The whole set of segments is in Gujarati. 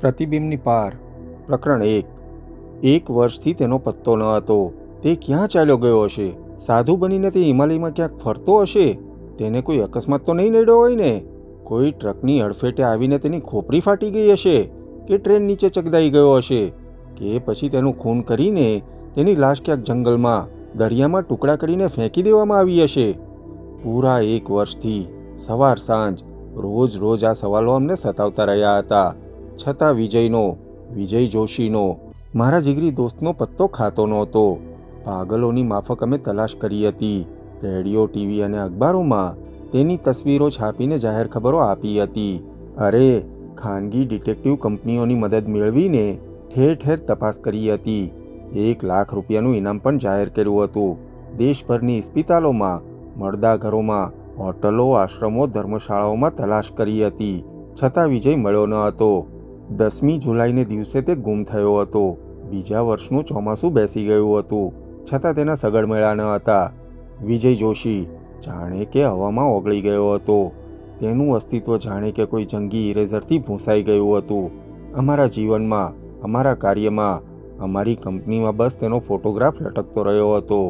પ્રતિબિંબની પાર. પ્રકરણ 1. એક વર્ષથી તેનો પત્તો ન હતો. તે ક્યાં ચાલ્યો ગયો હશે? સાધુ બનીને તે હિમાલયમાં ક્યાંક ફરતો હશે? તેને કોઈ અકસ્માત તો નહીં નડ્યો હોય ને? કોઈ ટ્રકની અડફેટે આવીને તેની ખોપરી ફાટી ગઈ હશે? કે ટ્રેન નીચે ચગદાઈ ગયો હશે? કે પછી તેનું ખૂન કરીને તેની લાશ ક્યાંક જંગલમાં, દરિયામાં ટુકડા કરીને ફેંકી દેવામાં આવી હશે? પૂરા એક વર્ષથી સવાર સાંજ રોજ આ સવાલો અમને સતાવતા રહ્યા હતા. છતાં વિજય જોશીનો, મારા જીગરી દોસ્તનો પત્તો ખાતો નહોતો. પાગલોની માફક અમે તલાશ કરી હતી. રેડિયો, ટીવી અને અખબારોમાં તેની તસવીરો છાપીને જાહેર ખબરો આપી હતી. અરે, ખાનગી ડિટેક્ટિવ કંપનીઓની મદદ મેળવીને ઠેર ઠેર તપાસ કરી હતી. 1 લાખ રૂપિયાનું ઇનામ પણ જાહેર કર્યું હતું. દેશભરની ઇસ્પિતાલોમાં, મરદાઘરોમાં, હોટલો, આશ્રમો, ધર્મશાળાઓમાં તલાશ કરી હતી. છતાં વિજય મળ્યો ન હતો. 10મી જુલાઈને દિવસે તે ગુમ થયો હતો. બીજા વર્ષનું ચોમાસું બેસી ગયું હતું, છતાં તેના સગડ મળ્યા ન હતા. વિજય જોશી જાણે કે હવામાં ઓગળી ગયો હતો. તેનું અસ્તિત્વ જાણે કે કોઈ જંગી ઇરેઝરથી ભૂંસાઈ ગયું હતું. અમારા જીવનમાં, અમારા કાર્યમાં, અમારી કંપનીમાં બસ તેનો ફોટોગ્રાફ લટકતો રહ્યો હતો.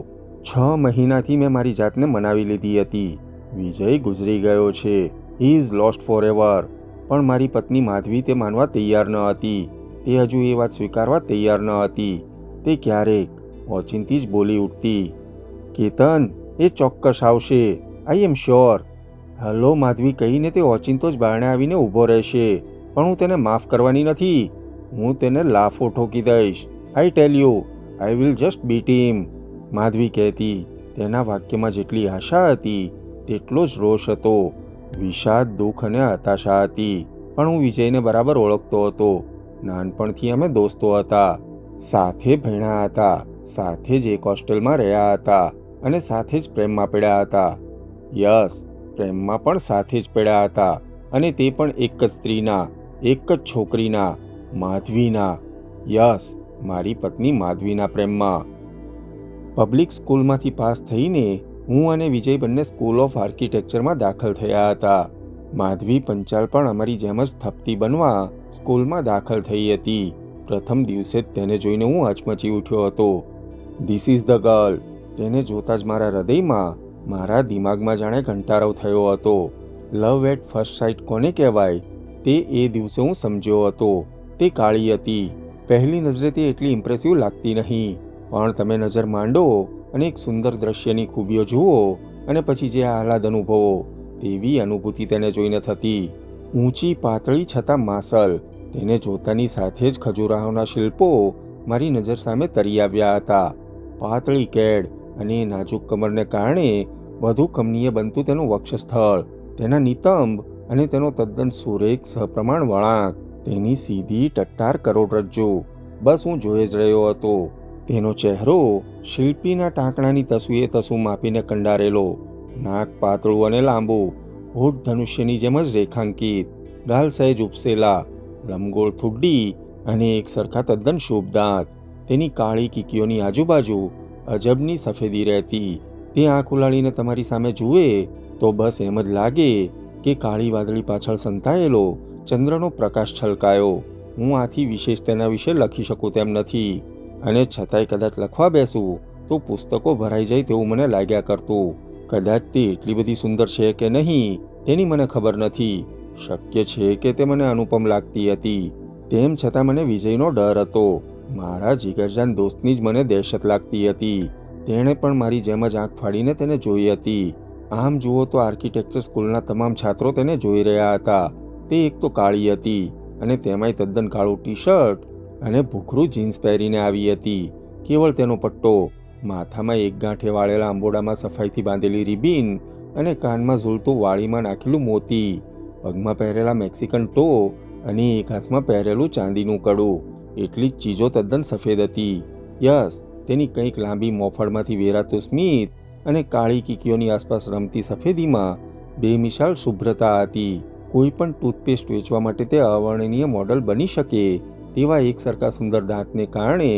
6 મહિનાથી મેં મારી જાતને મનાવી લીધી હતી. વિજય ગુજરી ગયો છે. He is lost forever. પણ મારી પત્ની માધવી તે માનવા તૈયાર ન હતી. તે હજુ એ વાત સ્વીકારવા તૈયાર ન હતી. તે ક્યારેક ઓચિંતી જ બોલી ઉઠતી, કેતન, એ ચોક્કસ આવશે. આઈ એમ શ્યોર. હલો માધવી કહીને તે ઓચિંતો જ બારણે આવીને ઊભો રહેશે. પણ હું તેને માફ કરવાની નથી. હું તેને લાફો ઠોકી દઈશ. I tell you, I will just beat him. Madhavi કહેતી. તેના વાક્યમાં જેટલી આશા હતી તેટલો જ રોષ હતો. વિષાદ, દુઃખ અને હતાશા હતી. પણ હું વિજયને બરાબર ઓળખતો હતો. નાનપણથી અમે દોસ્તો હતા. સાથે ભણ્યા હતા. સાથે જ એક હોસ્ટેલમાં રહ્યા હતા. અને સાથે જ પ્રેમમાં પડ્યા હતા. યસ, પ્રેમમાં પણ સાથે જ પડ્યા હતા. અને તે પણ એક જ સ્ત્રીના, એક જ છોકરીના, માધવીના. યસ, મારી પત્ની માધવીના પ્રેમમાં. પબ્લિક સ્કૂલમાંથી પાસ થઈને હું અને વિજય બંને સ્કૂલ ઓફ આર્કિટેક્ચરમાં દાખલ થયા હતા. માધવી પંચાલ પણ અમારી જેમ જ સ્થપતિ બનવા સ્કૂલમાં દાખલ થઈ હતી. પ્રથમ દિવસે જ તેને જોઈને હું હચમચી ઉઠ્યો હતો. This is the girl. તેને જોતાં જ મારા હૃદયમાં, મારા દિમાગમાં જાણે ઘંટારવ થયો હતો. લવ એટ ફર્સ્ટ સાઇટ કોને કહેવાય તે એ દિવસે હું સમજ્યો હતો. તે કાળી હતી. પહેલી નજરે તે એટલી ઇમ્પ્રેસિવ લાગતી નહીં. પણ તમે નજર માંડો અને એક સુંદર દ્રશ્યની ખૂબીઓ જુઓ અને પછી જે આહલાદ અનુભવો, તેવી અનુભૂતિ તેને જોઈને થતી. ઊંચી, પાતળી છતાં માસલ. તેને જોતાની સાથે જ ખજૂરાહોના શિલ્પો મારી નજર સામે તરી આવ્યા હતા. પાતળી કેડ અને નાજુક કમરને કારણે વધુ કમનીય બનતું તેનું વક્ષસ્થળ, તેના નિતંબ અને તેનો તદ્દન સુરેખ સપ્રમાણ વળાંક, તેની સીધી ટટ્ટાર કરોડરજ્જુ. બસ હું જોઈ જ રહ્યો હતો. તેનો ચહેરો શિલ્પીના ટાંકણાની તસુએ તસુ માપીને કંડારેલો. નાક પાતળું અને લાંબુ, હોઠ ધનુષ્યની જેમ જ રેખાંકિત, ગાલ સહેજ ઉપસેલા, લંબગોળ થુડ્ડી અને એક સરખા તદ્દન શુભ દાંત. તેની કાળી કીકીઓની આજુબાજુ અજબની સફેદી રહેતી. તે આંખ ઉલાળીને તમારી સામે જુએ તો બસ એમ જ લાગે કે કાળી વાદળી પાછળ સંતાયેલો ચંદ્રનો પ્રકાશ છલકાયો. હું આથી વિશેષ તેના વિશે લખી શકું તેમ નથી. અને છતાંય કદાચ લખવા બેસું તો પુસ્તકો ભરાઈ જાય તેવું મને લાગ્યા કરતું. કદાચ તે એટલી બધી સુંદર છે કે નહીં તેની મને ખબર નથી. શક્ય છે કે તે મને અનુપમ લાગતી હતી. તેમ છતાં મને વિજયનો ડર હતો. મારા જીગરજાન દોસ્તની જ મને દહેશત લાગતી હતી. તેણે પણ મારી જેમ જ આંખ ફાડીને તેને જોઈ હતી. આમ જુઓ તો આર્કિટેક્ચર સ્કૂલના તમામ છાત્રો તેને જોઈ રહ્યા હતા. તે એક તો કાળી હતી અને તેમાંય તદ્દન કાળું ટી શર્ટ અને ભૂખરું જીન્સ પહેરીને આવી હતી. કેવળ તેનો પટ્ટો, માથામાં એક ગાંઠે વાળેલા આંબોડામાં સફાઈથી બાંધેલી રિબીન અને કાનમાં ઝૂલતું વાળીમાં નાખેલું મોતી, પગમાં પહેરેલા મેક્સિકન ટો અને એક હાથમાં પહેરેલું ચાંદીનું કડું, એટલી જ ચીજો તદ્દન સફેદ હતી. યસ, તેની કંઈક લાંબી મોફળમાંથી વેરાતું સ્મિત અને કાળી કીકીઓની આસપાસ રમતી સફેદીમાં બેમિસાલ શુભ્રતા હતી. કોઈ પણ ટૂથપેસ્ટ વેચવા માટે તે અવર્ણનીય મોડલ બની શકે તેવા એક સરખા સુંદર દાંતને કારણે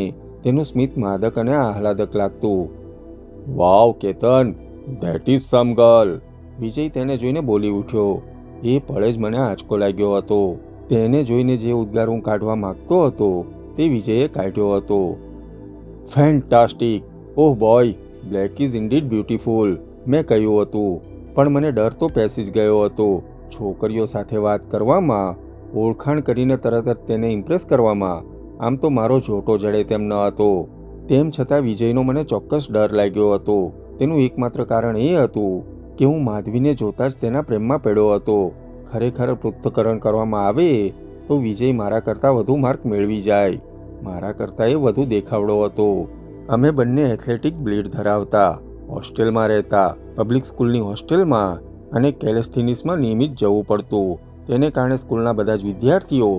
તેનું સ્મિત માદક અને આહલાદક લાગતું. Wow Ketan, that is some girl. Vijay તેને જોઈને બોલી ઉઠ્યો. એ પળે જ મને આંચકો લાગ્યો હતો. તેને જોઈને જે ઉદ્ગાર હું કાઢવા માંગતો હતો તે વિજયે કાઢ્યો હતો. Fantastic! Oh boy, black is indeed beautiful, મેં કહ્યું હતું. પણ મને ડર તો પેસી જ ગયો હતો. છોકરીઓ સાથે વાત કરવામાં, ઓળખાણ કરીને તરત જ તેને ઇમ્પ્રેસ કરવામાં આમ તો મારો જોટો જડે તેમ ન હતો. તેમ છતાં વિજયનો મને ચોક્કસ ડર લાગ્યો હતો. તેનું એકમાત્ર કારણ એ હતું કે હું માધવીને જોતાં જ તેના પ્રેમમાં પડ્યો હતો. ખરેખર પૃથ્થકરણ કરવામાં આવે તો વિજય મારા કરતાં વધુ માર્ક મેળવી જાય. મારા કરતાં એ વધુ દેખાવડો હતો. અમે બંને એથ્લેટિક બ્લીડ ધરાવતા, હોસ્ટેલમાં રહેતા, પબ્લિક સ્કૂલની હોસ્ટેલમાં અને કેલેસ્થિનીસમાં નિયમિત જવું પડતું. તેને કારણે સ્કૂલના બધા જ વિદ્યાર્થીઓ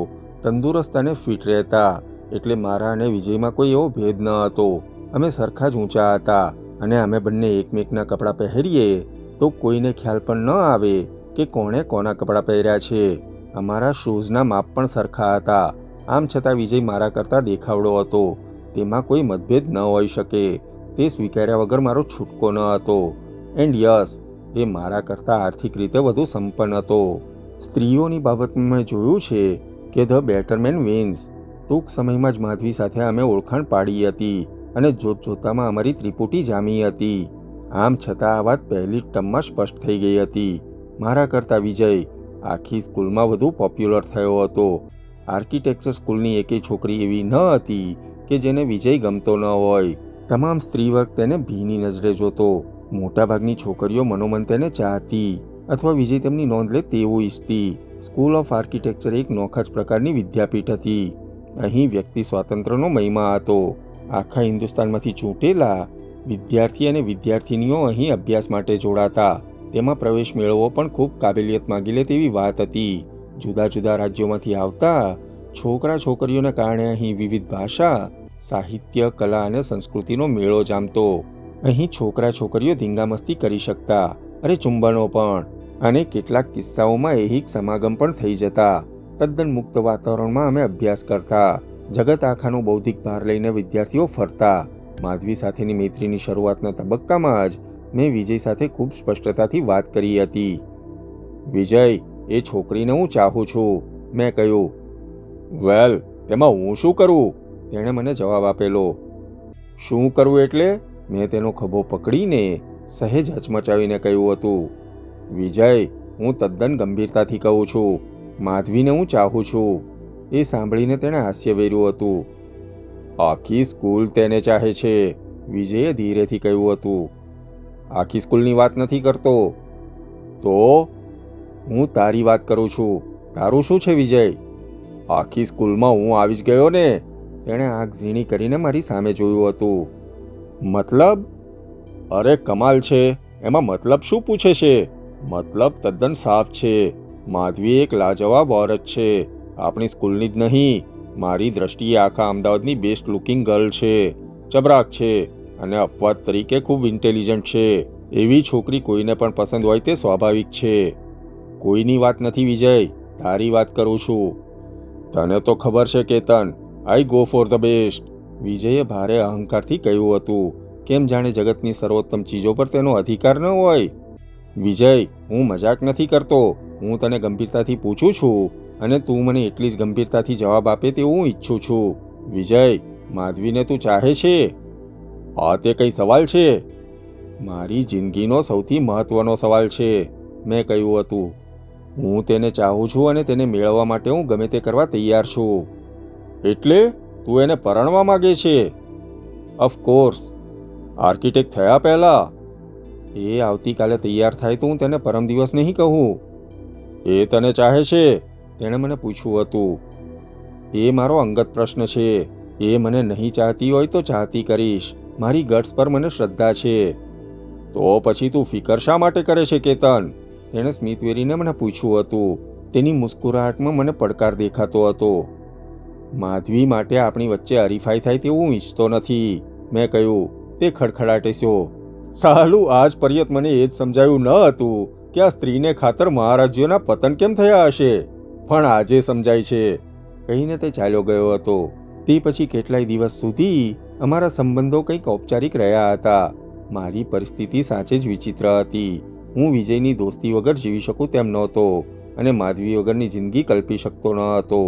તંદુરસ્ત અને ફિટ રહેતા. એટલે મારા અને વિજયમાં કોઈ એવો ભેદ ન હતો. અમે સરખા જ ઊંચા હતા અને અમે બંને એકમેકના કપડાં પહેરીએ તો કોઈને ખ્યાલ પણ ન આવે કે કોણે કોના કપડાં પહેર્યા છે. અમારા શૂઝના માપ પણ સરખા હતા. આમ છતાં વિજય મારા કરતાં દેખાવડો હતો. તેમાં કોઈ મતભેદ ન હોઈ શકે. તે સ્વીકાર્યા વગર મારો છૂટકો ન હતો. એન્ડ યસ, એ મારા કરતાં આર્થિક રીતે વધુ સંપન્ન હતો. સ્ત્રીઓની બાબતમાં મેં જોયું છે કે ધ બેટર મેન વિન્સ. ટૂંક સમયમાં જ માધવી સાથે અમે ઓળખાણ પાડી હતી અને જોતજોતામાં અમારી ત્રિપુટી જામી હતી. આમ છતાં આ વાત પહેલી જ ટર્મમાં સ્પષ્ટ થઈ ગઈ હતી. મારા કરતાં વિજય આખી સ્કૂલમાં વધુ પોપ્યુલર થયો હતો. આર્કિટેક્ચર સ્કૂલની એકેય છોકરી એવી ન હતી કે જેને વિજય ગમતો ન હોય. તમામ સ્ત્રીવર્ગ તેને ભીની નજરે જોતો. મોટાભાગની છોકરીઓ મનોમન તેને ચાહતી અથવા વિજય તેમની નોંધ લે તેવું ઈચ્છતી. સ્કૂલ ઓફ આર્કિટેક્ચર એક નોખા જ પ્રકારની વિદ્યાપીઠ હતી. અહીં વ્યક્તિ સ્વાતંત્ર્યનો મહિમા હતો. આખા હિન્દુસ્તાનમાંથી ચૂંટેલા વિદ્યાર્થી અને વિદ્યાર્થિનીઓ અહીં અભ્યાસ માટે જોડાતા. તેમાં પ્રવેશ મેળવવો પણ ખૂબ કાબેલિયત માગી લે તેવી વાત હતી. જુદા જુદા રાજ્યોમાંથી આવતા છોકરા છોકરીઓને કારણે અહીં વિવિધ ભાષા, સાહિત્ય, કલા અને સંસ્કૃતિનો મેળો જામતો. અહીં છોકરા છોકરીઓ ધીંગામસ્તી કરી શકતા, અરે ચુંબનો પણ, અને કેટલાક કિસ્સાઓમાં એહિક સમાગમ પણ થઈ જતા. તદ્દન મુક્ત વાતાવરણમાં અમે અભ્યાસ કરતા. જગત આખાનો બૌદ્ધિક ભાર લઈને વિદ્યાર્થીઓ ફરતા. માધવી સાથેની મૈત્રીની શરૂઆતના તબક્કામાં જ મેં વિજય સાથે ખૂબ સ્પષ્ટતાથી વાત કરી હતી. વિજય, એ છોકરીને હું ચાહું છું, મેં કહ્યું. વેલ, તેમાં હું શું કરું? તેણે મને જવાબ આપેલો. શું કરવું એટલે? મેં તેનો ખભો પકડીને સહેજ હચમચાવીને કહ્યું હતું. વિજય, હું તદ્દન ગંભીરતાથી કહું છું, માધવીને હું ચાહું છું. એ સાંભળીને તેણે હાસ્ય વેર્યું હતું. આખી સ્કૂલ તેને ચાહે છે, વિજયે ધીરેથી કહ્યું હતું. આખી સ્કૂલની વાત નથી કરતો. તો હું તારી વાત કરું છું. તારું શું છે વિજય? આખી સ્કૂલમાં હું આવી જ ગયો ને? તેણે આંખ ઝીણી કરીને મારી સામે જોયું હતું. મતલબ? અરે કમાલ છે, એમાં મતલબ શું પૂછે છે? મતલબ તદ્દન સાફ છે. માધવી એક લાજવાબ ઓરત છે. આપણી સ્કૂલની જ નહીં, મારી દ્રષ્ટિએ આખા અમદાવાદની બેસ્ટ લુકિંગ ગર્લ છે. ચબરાક છે અને અપવાદ તરીકે ખૂબ ઇન્ટેલિજન્ટ છે. એવી છોકરી કોઈને પણ પસંદ હોય તે સ્વાભાવિક છે. કોઈની વાત નથી વિજય, તારી વાત કરું છું. તને તો ખબર છે Ketan, I go for the best, વિજયે ભારે અહંકારથી કહ્યું હતું. કેમ જાણે જગતની સર્વોત્તમ ચીજો પર તેનો અધિકાર ન હોય. વિજય, હું મજાક નથી કરતો. હું તને ગંભીરતાથી પૂછું છું અને તું મને એટલી જ ગંભીરતાથી જવાબ આપે તેવું હું ઈચ્છું છું. વિજય, માધવીને તું ચાહે છે? આ તે કઈ સવાલ છે? મારી જિંદગીનો સૌથી મહત્વનો સવાલ છે, મેં કહ્યું હતું. હું તેને ચાહું છું અને તેને મેળવવા માટે હું ગમે તે કરવા તૈયાર છું. એટલે તું એને પરણવા માંગે છે? ઓફકોર્સ. આર્કિટેક્ટ થયા પહેલા? એ આવતીકાલે તૈયાર થાય તો હું તેને પરમ દિવસ નહીં કહું. એ તને ચાહે છે? તેણે મને પૂછ્યું હતું. એ મારો અંગત પ્રશ્ન છે. એ મને નહીં ચાહતી હોય તો ચાહતી કરીશ. મારી ગટ્સ પર મને શ્રદ્ધા છે. તો પછી તું ફિકર શા માટે કરે છે કેતન? તેણે સ્મિત વેરીને મને પૂછ્યું હતું. તેની મુસ્કુરાહટમાં મને પડકાર દેખાતો હતો. માધવી માટે આપણી વચ્ચે હરીફાઈ થાય તેવું હું ઈચ્છતો નથી, મેં કહ્યું. તે ખડખડાટેસ્યો. સાલું આજ પર્યત મને એ જ સમજાયું ન હતું કે આ સ્ત્રીને ખાતર મહારાજ્યોના પતન કેમ થયા હશે, પણ આજે સમજાય છે, કહીને તે ચાલ્યો ગયો હતો. તે પછી કેટલાય દિવસ સુધી અમારા સંબંધો કંઈક ઔપચારિક રહ્યા હતા. મારી પરિસ્થિતિ સાચે જ વિચિત્ર હતી. હું વિજયની દોસ્તી વગર જીવી શકું તેમ નહોતો. અને માધવી વગરની જિંદગી કલ્પી શકતો ન હતો.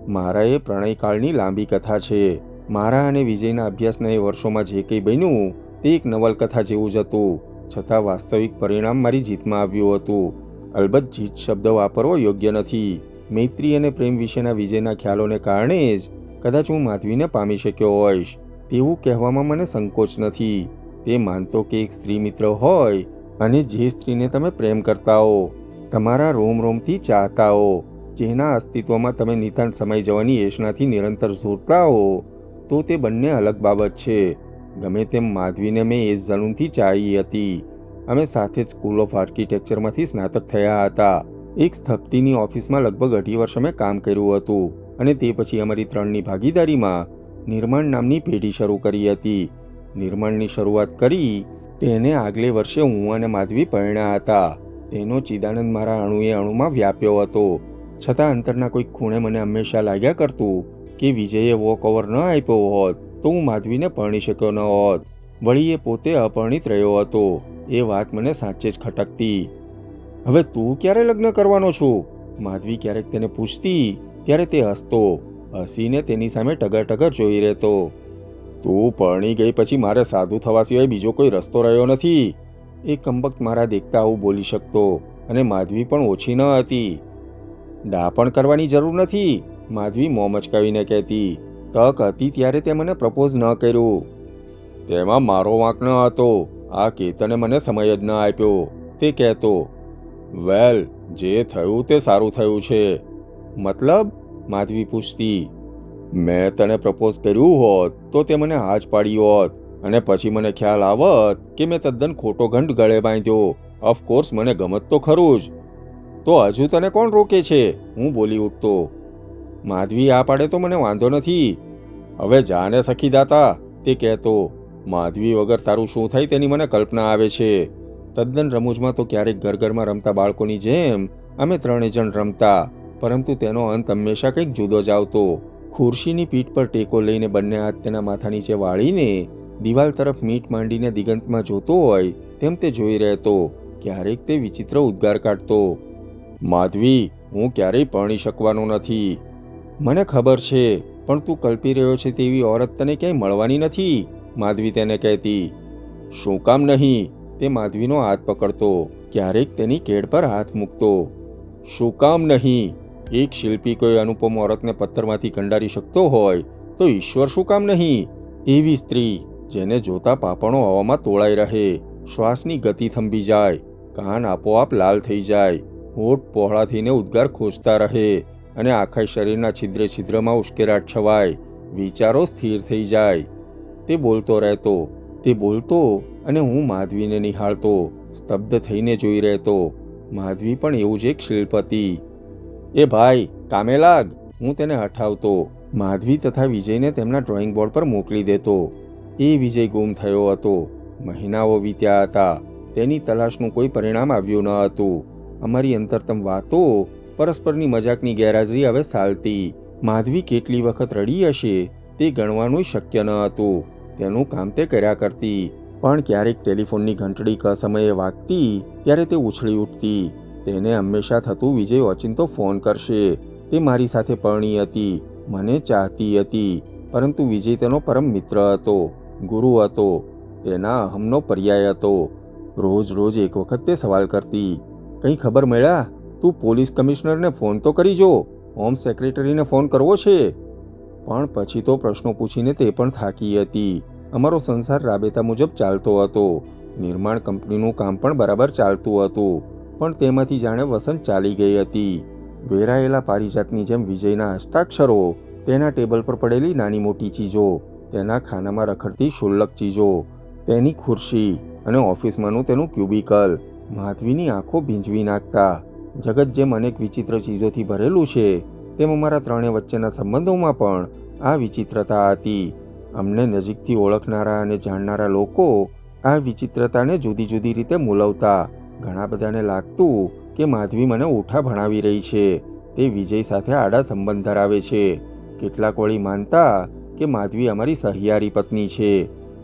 મારા એ પ્રણયકાળની લાંબી કથા છે. મારા અને વિજયના અભ્યાસના એ વર્ષોમાં જે કંઈ બન્યું તે એક નવલકથા જેવું જ હતું. છતાં વાસ્તવિક પરિણામ મારી જીતમાં આવ્યું હતું. અલબત્ત જીત શબ્દ વાપરવો યોગ્ય નથી. મૈત્રી અને પ્રેમ વિશેના વિજયના ખ્યાલોને કારણે જ કદાચ હું માધવીને પામી શક્યો હોઈશ તેવું કહેવામાં મને સંકોચ નથી. તે માનતો કે એક સ્ત્રી મિત્ર હોય અને જે સ્ત્રીને તમે પ્રેમ કરતા હો, તમારા રોમ રોમથી ચાહતા હો, જેના અસ્તિત્વમાં તમે નિતાંત સમાઈ જવાની એશનાથી નિરંતર ઝૂરતા હો, તો તે બંને અલગ બાબત છે. ગમે તેમ માધવીને મેં એ જનૂનથી ચાહી હતી. અમે સાથે જ સ્કૂલ ઓફ આર્કિટેક્ચરમાંથી સ્નાતક થયા હતા. એક સ્થપતિની ઓફિસમાં લગભગ 2.5 વર્ષ અમે કામ કર્યું હતું અને તે પછી અમારી 3ની ભાગીદારીમાં નિર્માણ નામની પેઢી શરૂ કરી હતી. નિર્માણની શરૂઆત કરી તેને આગલે વર્ષે હું અને માધવી પરણ્યા હતા. તેનો ચિદાનંદ મારા અણુએ અણુમાં વ્યાપ્યો હતો. છતાં અંતરના કોઈક ખૂણે મને હંમેશા લાગ્યા કરતું કે વિજયે વોક ઓવર ન આપ્યો હોત તો હું માધવીને પરણી શક્યો ન હોત. વળી એ પોતે અપરિણિત રહ્યો હતો. એ વાત મને સાચે જ ખટકતી. હવે તું ક્યારે લગ્ન કરવાનો છું? માધવી ક્યારેક તેને પૂછતી ત્યારે તે હસતો. હસીને તેની સામે ટગર ટગર જોઈ રહેતો. તું પરણી ગઈ પછી મારે સાધુ થવા સિવાય બીજો કોઈ રસ્તો રહ્યો નથી. એ કમબખ્ત મારા દેખતા આવું બોલી શકતો અને માધવી પણ ઓછી ન હતી. ડાપણ કરવાની જરૂર નથી, માધવી મોં મચકાવીને કહેતી. તક હતી ત્યારે તે મને પ્રપોઝ ન કર્યું. તેમાં મારો વાંક ન હતો. આ કેતને મને સમય જ ન આપ્યો. તે કહેતો, વેલ, જે થયું તે સારું થયું છે. મતલબ? માધવી પૂછતી. મેં તને પ્રપોઝ કર્યું હોત તો તે મને હાજ પાડી હોત અને પછી મને ખ્યાલ આવત કે મેં તદ્દન ખોટો ઘંટ ગળે બાંધ્યો. ઓફકોર્સ મને ગમત તો ખરું જ. તો હજુ તને કોણ રોકે છે? હું બોલી ઉઠતો. માધવી આ પાડે તો મને વાંધો નથી. હવે જાને સખી દાતા, તે કહેતો. માધવી વગર તારું શું થાય તેની મને કલ્પના આવે છે. તદ્દન રમૂજમાં તો ક્યારેક ઘરમાં રમતા બાળકોની જેમ અમે 3 જણ રમતા, પરંતુ તેનો અંત હંમેશા કંઈક જુદો જ આવતો. ખુરશીની પીઠ પર ટેકો લઈને બંને હાથ તેના માથા નીચે વાળીને દિવાલ તરફ મીટ માંડીને દિગંતમાં જોતો હોય તેમ તે જોઈ રહેતો. ક્યારેક તે વિચિત્ર ઉદ્ગાર કાઢતો. માધવી, હું ક્યારેય પરણી શકવાનો નથી. મને ખબર છે, પણ તું કલ્પી રહ્યો છે તેવી ઓરત તને ક્યાંય મળવાની નથી, માધવી તેને કહેતી. શું કામ નહીં? તે માધવીનો હાથ પકડતો. ક્યારેક તેની કેડ પર હાથ મૂકતો. શું કામ નહીં? એક શિલ્પી કોઈ અનુપમ ઓરતને પથ્થરમાંથી કંડારી શકતો હોય તો ઈશ્વર શું કામ નહીં? એવી સ્ત્રી જેને જોતા પાપણો હવામાં તોળાઈ રહે, શ્વાસની ગતિ થંભી જાય, કાન આપોઆપ લાલ થઈ જાય, હોઠ પહોળા થઈને ઉદ્ગાર ખોજતા રહે અને આખા શરીરના છિદ્રે છિદ્રમાં ઉશ્કેરાટ છવાય, વિચારો સ્થિર થઈ જાય. તે બોલતો રહેતો. તે બોલતો અને હું માધવીને નિહાળતો, સ્તબ્ધ થઈને જોઈ રહેતો. માધવી પણ એવું જ એક શિલ્પ હતી. એ ભાઈ, કામે લાગ, હું તેને હઠાવતો. માધવી તથા વિજયને તેમના ડ્રોઈંગ બોર્ડ પર મોકલી દેતો. એ વિજય ગુમ થયો હતો. મહિનાઓ વીત્યા હતા. તેની તલાશનું કોઈ પરિણામ આવ્યું ન હતું. અમારી અંતરતમ વાતો, પરસ્પરની મજાકની ગેરહાજરી હવે ચાલતી. માધવી કેટલી વખત રડી હશે તે ગણવાનું શક્ય ન હતું. તેનું કામ તે કર્યા કરતી, પણ ક્યારેક ટેલિફોનની ઘંટડી કસમયે વાગતી ત્યારે તે ઉછળી ઉઠતી. તેને હંમેશા થતું વિજય ઓચિંતો ફોન કરશે. તે મારી સાથે પરણી હતી, મને ચાહતી હતી, પરંતુ વિજય તેનો પરમ મિત્ર હતો, ગુરુ હતો, તેના અહમનો પર્યાય હતો. રોજ રોજ એક વખત તે સવાલ કરતી, કંઈ ખબર મળ્યા? તું પોલીસ કમિશનરને ફોન તો કરી જો, હોમ સેક્રેટરીને ફોન કરવો છે. પણ પછી તો પ્રશ્નો પૂછીને તે પણ થાકી હતી. અમારો સંસાર રાબેતા મુજબ ચાલતો હતો. નિર્માણ કંપનીનું કામ પણ બરાબર ચાલતું હતું, પણ તેમાંથી જાણે વસંત ચાલી ગઈ હતી. વેરાયેલા પારિજાતની જેમ વિજયના હસ્તાક્ષરો, તેના ટેબલ પર પડેલી નાની મોટી ચીજો, તેના ખાનામાં રખડતી શુલ્લક ચીજો, તેની ખુરશી અને ઓફિસમાંનું તેનું ક્યુબિકલ માધવીની આંખો ભીંજવી નાખતા. જગત જેમ અનેક વિચિત્ર ચીજોથી ભરેલું છે, તેમ અમારા ત્રણેય વચ્ચેના સંબંધોમાં પણ આ વિચિત્રતા હતી. અમને નજીકથી ઓળખનારા અને જાણનારા લોકો આ વિચિત્રતાને જુદી જુદી રીતે મૂલવતા. ઘણા બધાને લાગતું કે માધવી મને ઉઠા ભણાવી રહી છે, તે વિજય સાથે આડા સંબંધ ધરાવે છે. કેટલાક વળી માનતા કે માધવી અમારી સહિયારી પત્ની છે.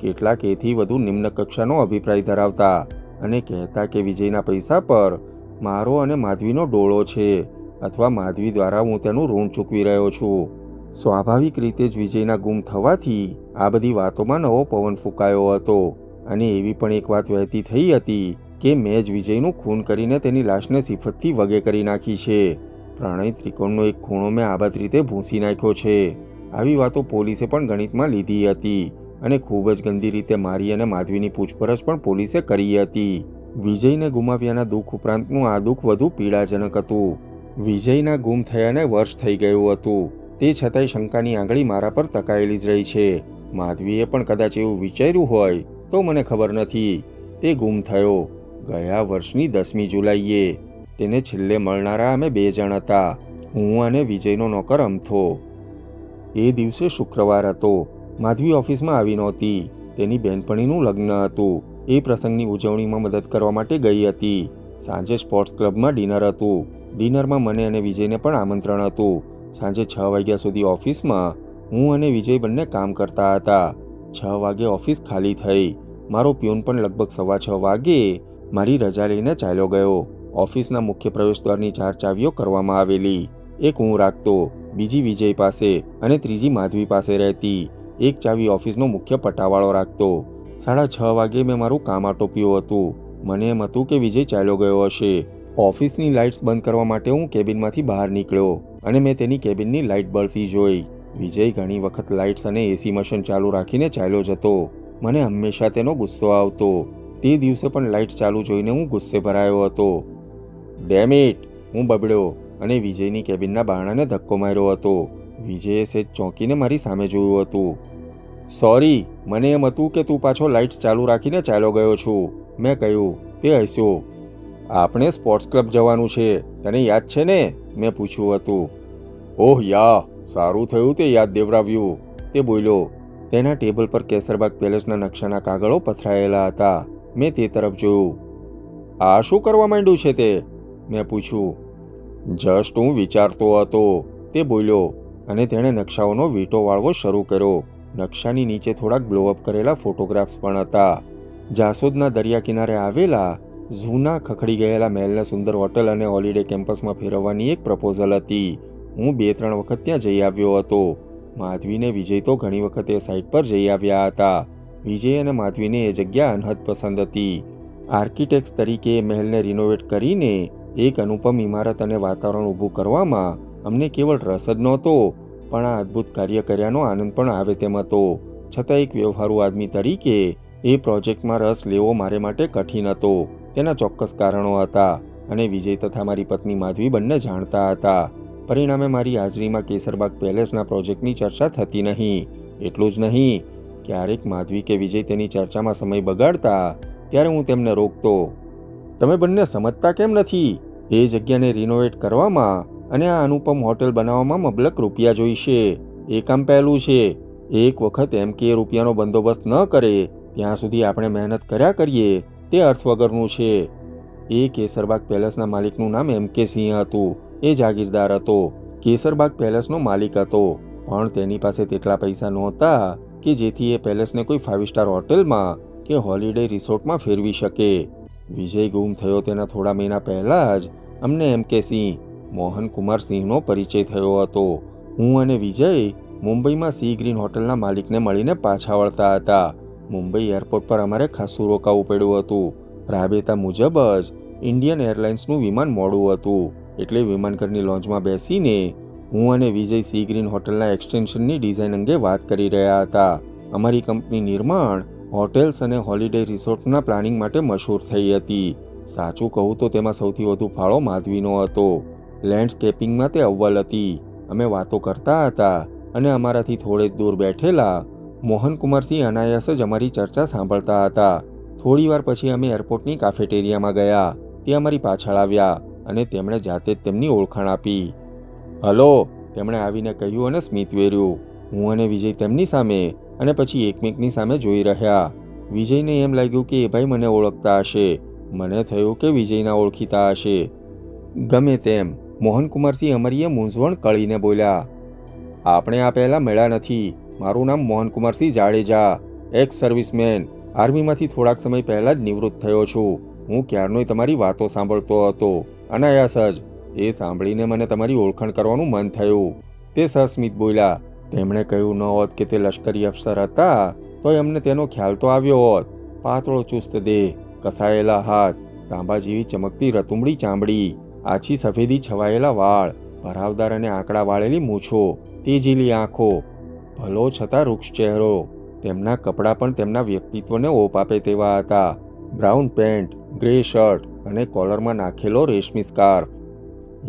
કેટલાક એથી વધુ નિમ્ન કક્ષાનો અભિપ્રાય ધરાવતા અને કહેતા કે વિજયના પૈસા પર મારો અને માધવીનો ડોળો છે, અથવા માધવી દ્વારા હું તેનું ઋણ ચૂકવી રહ્યો છું. સ્વાભાવિક રીતે જ વિજયના ગુમ થવાથી આ બધી વાતોમાં નવો પવન ફૂંકાયો હતો, અને એવી પણ એક વાત વહેતી થઈ હતી કે મેં જ વિજયનું ખૂન કરીને તેની લાશને સિફતથી વગે કરી નાખી છે. પ્રણય ત્રિકોણનો એક ખૂણો મેં આબાદ રીતે ભૂંસી નાખ્યો છે. આવી વાતો પોલીસે પણ ગણિતમાં લીધી હતી, અને ખૂબ જ ગંદી રીતે મારી અને માધવીની પૂછપરછ પણ પોલીસે કરી હતી. વિજયને ગુમાવ્યાના દુઃખ ઉપરાંતનું આ દુઃખ વધુ પીડાજનક હતું. વિજયના ગુમ થયાને વર્ષ થઈ ગયું હતું, તે છતાંય શંકાની આંગળી મારા પર તકાયેલી જ રહી છે. માધવીએ પણ કદાચ એવું વિચાર્યું હોય તો મને ખબર નથી. તે ગુમ થયો ગયા વર્ષની 10મી જુલાઈએ. તેને છેલ્લે મળનારા અમે 2 જણ હતા, હું અને વિજયનો નોકર અમથો. એ દિવસે શુક્રવાર હતો. માધવી ઓફિસમાં આવી નહોતી. તેની બહેનપણીનું લગ્ન હતું. એ પ્રસંગની ઉજવણીમાં મદદ કરવા માટે ગઈ હતી. સાંજે સ્પોર્ટ્સ ક્લબમાં ડિનર હતું. ડિનરમાં મને અને વિજયને પણ આમંત્રણ હતું. સાંજે 6 વાગ્યા સુધી ઓફિસમાં હું અને વિજય બંને કામ કરતા હતા. 6 વાગે ઓફિસ ખાલી થઈ. મારો પ્યુન પણ લગભગ 6:15 વાગે મારી રજા લઈને ચાલ્યો ગયો. ઓફિસના મુખ્ય પ્રવેશદ્વારની 4 ચાવીઓ કરવામાં આવેલી. એક હું રાખતો, બીજી વિજય પાસે અને ત્રીજી માધવી પાસે રહેતી. એક ચાવી ઓફિસનો મુખ્ય પટાવાળો રાખતો. 6:30 વાગે મેં મારું કામ આટોપ્યું હતું. મને એમ હતું કે વિજય ચાલ્યો ગયો હશે. ઓફિસની લાઇટ્સ બંધ કરવા માટે હું કેબિનમાંથી બહાર નીકળ્યો, અને મેં તેની કેબિનની લાઇટ બળતી જોઈ. વિજય ઘણી વખત લાઇટ્સ અને એસી મશીન ચાલુ રાખીને ચાલ્યો જતો. મને હંમેશા તેનો ગુસ્સો આવતો. તે દિવસે પણ લાઇટ્સ ચાલુ જોઈને હું ગુસ્સે ભરાયો હતો. ડેમ ઇટ, હું બબડ્યો અને વિજયની કેબિનના બારણાને ધક્કો માર્યો હતો. વિજયે સેજ ચોંકીને મારી સામે જોયું હતું. સોરી, મને એમ હતું કે તું પાછો લાઇટ્સ ચાલુ રાખીને ચાલ્યો ગયો છું, મેં કહ્યું. તે હસ્યો. આપણે સ્પોર્ટ્સ ક્લબ જવાનું છે, તને યાદ છે ને? મેં પૂછ્યું હતું. ઓહ યા, સારું થયું તે યાદ દેવરાવ્યું, તે બોલ્યો. તેના ટેબલ પર કેસરબાગ પેલેસના નકશાના કાગળો પથરાયેલા હતા. મેં તે તરફ જોયું. આ શું કરવા માંડ્યું છે તે? મેં પૂછ્યું. જસ્ટ હું વિચારતો હતો, તે બોલ્યો, અને તેણે નકશાઓનો વીંટો વાળવો શરૂ કર્યો. નકશાની નીચે થોડાક બ્લોઅપ કરેલા ફોટોગ્રાફ્સ પણ હતા. જાસોદના દરિયા કિનારે આવેલા જૂના ખખડી ગયેલા મહેલને સુંદર હોટલ અને હોલિડે કેમ્પસમાં ફેરવવાની એક પ્રપોઝલ હતી. હું 2-3 વખત ત્યાં જઈ આવ્યો હતો. માધવીને વિજય તો ઘણી વખત એ સાઇટ પર જઈ આવ્યા હતા. વિજય અને માધવીને એ જગ્યા અનહદ પસંદ હતી. આર્કિટેક્ટ્સ તરીકે એ મહેલને રિનોવેટ કરીને એક અનુપમ ઇમારત અને વાતાવરણ ઊભું કરવામાં અમને કેવળ રસ જ નહોતો, પણ આ અદ્ભુત કાર્ય કર્યાનો આનંદ પણ આવે તેમ હતો. છતાં એક વ્યવહારુ આદમી તરીકે એ પ્રોજેક્ટમાં રસ લેવો મારે માટે કઠિન હતો. તેના ચોક્કસ કારણો હતા, અને વિજય તથા મારી પત્ની માધવી બંને જાણતા હતા. પરિણામે મારી હાજરીમાં કેસરબાગ પેલેસના પ્રોજેક્ટની ચર્ચા થતી નહીં. એટલું જ નહીં, ક્યારેક માધવી કે વિજય તેની ચર્ચામાં સમય બગાડતા ત્યારે હું તેમને રોકતો. તમે બંને સમજતા કેમ નથી? એ જગ્યાને રિનોવેટ કરવામાં અને આ અનુપમ હોટેલ બનાવવામાં મબલક રૂપિયા જોઈશે. એ કામ પહેલું છે. એક વખત એમ કે રૂપિયાનો બંદોબસ્ત ન કરે ત્યાં સુધી આપણે મહેનત કર્યા કરીએ તે અર્થ વગરનું છે. એ કેસરબાગ પેલેસના માલિકનું નામ M.K. સિંહ હતું. એ જાગીરદાર હતો. કેસરબાગ પેલેસનો માલિક હતો, પણ તેની પાસે તેટલા પૈસા નહોતા કે જેથી એ પેલેસને કોઈ 5 સ્ટાર હોટેલમાં કે હોલિડે રિસોર્ટમાં ફેરવી શકે. વિજય ગુમ થયો તેના થોડા મહિના પહેલાં જ અમને M.K. સિંહ, મોહન કુમાર સિંહનો પરિચય થયો હતો. હું અને વિજય મુંબઈમાં સી ગ્રીન હોટલના માલિકને મળીને પાછા વળતા હતા. મુંબઈ એરપોર્ટ પર અમારે ખાસ્સું રોકાવું પડ્યું હતું. રાબેતા મુજબ જ ઇન્ડિયન એરલાઇન્સનું વિમાન મોડું હતું, એટલે વિમાનઘરની લોન્જમાં બેસીને હું અને વિજય સી ગ્રીન હોટલના એક્સટેન્શનની ડિઝાઇન અંગે વાત કરી રહ્યા હતા. અમારી કંપની નિર્માણ, હોટેલ્સ અને હોલિડે રિસોર્ટના પ્લાનિંગ માટે મશહૂર થઈ હતી. સાચું કહું તો તેમાં સૌથી વધુ ફાળો માધવીનો હતો. લેન્ડસ્કેપિંગમાં તે અવ્વલ હતી. અમે વાતો કરતા હતા, અને અમારાથી થોડે દૂર બેઠેલા મોહનકુમારસિંહ અનાયાસ જ અમારી ચર્ચા સાંભળતા હતા. થોડીવાર પછી અમે એરપોર્ટની કાફેટેરિયામાં ગયા. તે અમારી પાછળ આવ્યા, અને તેમણે જાતે જ તેમની ઓળખાણ આપી. હલો, તેમણે આવીને કહ્યું અને સ્મિત વેર્યું. હું અને વિજય તેમની સામે અને પછી એકમેકની સામે જોઈ રહ્યા. વિજયને એમ લાગ્યું કે એ ભાઈ મને ઓળખતા હશે. મને થયું કે વિજયના ઓળખીતા હશે. ગમે તેમ, મોહનકુમારસિંહ અમારી એ મૂંઝવણ કળીને બોલ્યા. આપણે આ પહેલાં મળ્યા નથી. મારું નામ મોહનકુમારસિંહ જાડેજા, એક્સ સર્વિસમેન. આર્મીમાંથી થોડાક સમય પહેલાં જ નિવૃત્ત થયો છું. હું ક્યારનોય તમારી વાતો સાંભળતો હતો. અનાયાસ જ. એ સાંભળીને મને તમારી ઓળખાણ કરવાનું મન થયું. તે સસ્મિત બોલ્યા. તેમણે કહ્યું ન હોત કે તે લશ્કરી અફસર હતા તોય અમને તેનો ખ્યાલ તો આવ્યો હોત. પાતળો ચુસ્ત દેહ, કસાયેલા હાથ, તાંબા જેવી ચમકતી રતુમડી ચામડી, આછી સફેદી છવાયેલા વાળ, ભરાવદાર અને આંકડા વાળેલી મૂછો, તેજીલી આંખો, ભલો છતાં વૃક્ષ ચહેરો. તેમના કપડાં પણ તેમના વ્યક્તિત્વને ઓપ આપે તેવા હતા. બ્રાઉન પેન્ટ, ગ્રે શર્ટ અને કોલરમાં નાખેલો રેશમી scarf.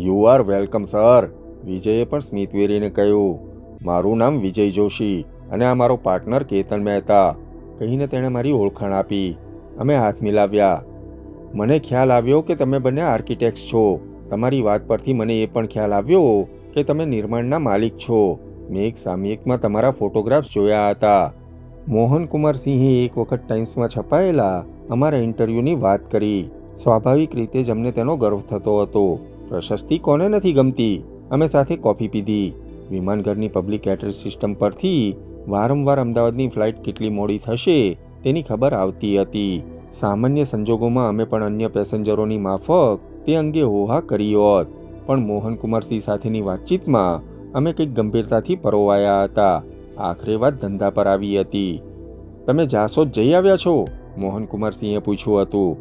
You are welcome sir, વિજયે પણ સ્મિત વેરીને કહ્યું. મારું નામ વિજય જોશી અને આ મારો પાર્ટનર કેતન મહેતા, કહીને તેણે મારી ઓળખાણ આપી. અમે હાથ મિલાવ્યા. મને ખ્યાલ આવ્યો કે તમે બંને આર્કિટેક્ટ્સ છો. તમારી વાત પરથી મને એ પણ ખ્યાલ આવ્યો કે તમે નિર્માણના માલિક છો. મેં એક સામયિકમાં તમારા ફોટોગ્રાફ્સ જોયા હતા. મોહનકુમાર સિંહે એક વખત ટાઈમ્સમાં છપાયેલા અમારા ઇન્ટરવ્યૂની વાત કરી. સ્વાભાવિક રીતે જ અમને તેનો ગર્વ થતો હતો. પ્રશસ્તિ કોને નથી ગમતી? અમે સાથે કોફી પીધી. વિમાનઘરની પબ્લિક એડ્રેસ સિસ્ટમ પરથી વારંવાર અમદાવાદની ફ્લાઇટ કેટલી મોડી થશે તેની ખબર આવતી હતી. સામાન્ય સંજોગોમાં અમે પણ અન્ય પેસેન્જરોની માફક તે અંગે હોહા કરી હોત, પણ મોહનકુમારસિંહ સાથેની વાતચીતમાં અમે કંઈક ગંભીરતાથી પરોવાયા હતા. આખરે વાત ધંધા પર આવી હતી. તમે જાસોદ જઈ આવ્યા છો? મોહનકુમારસિંહે પૂછ્યું હતું.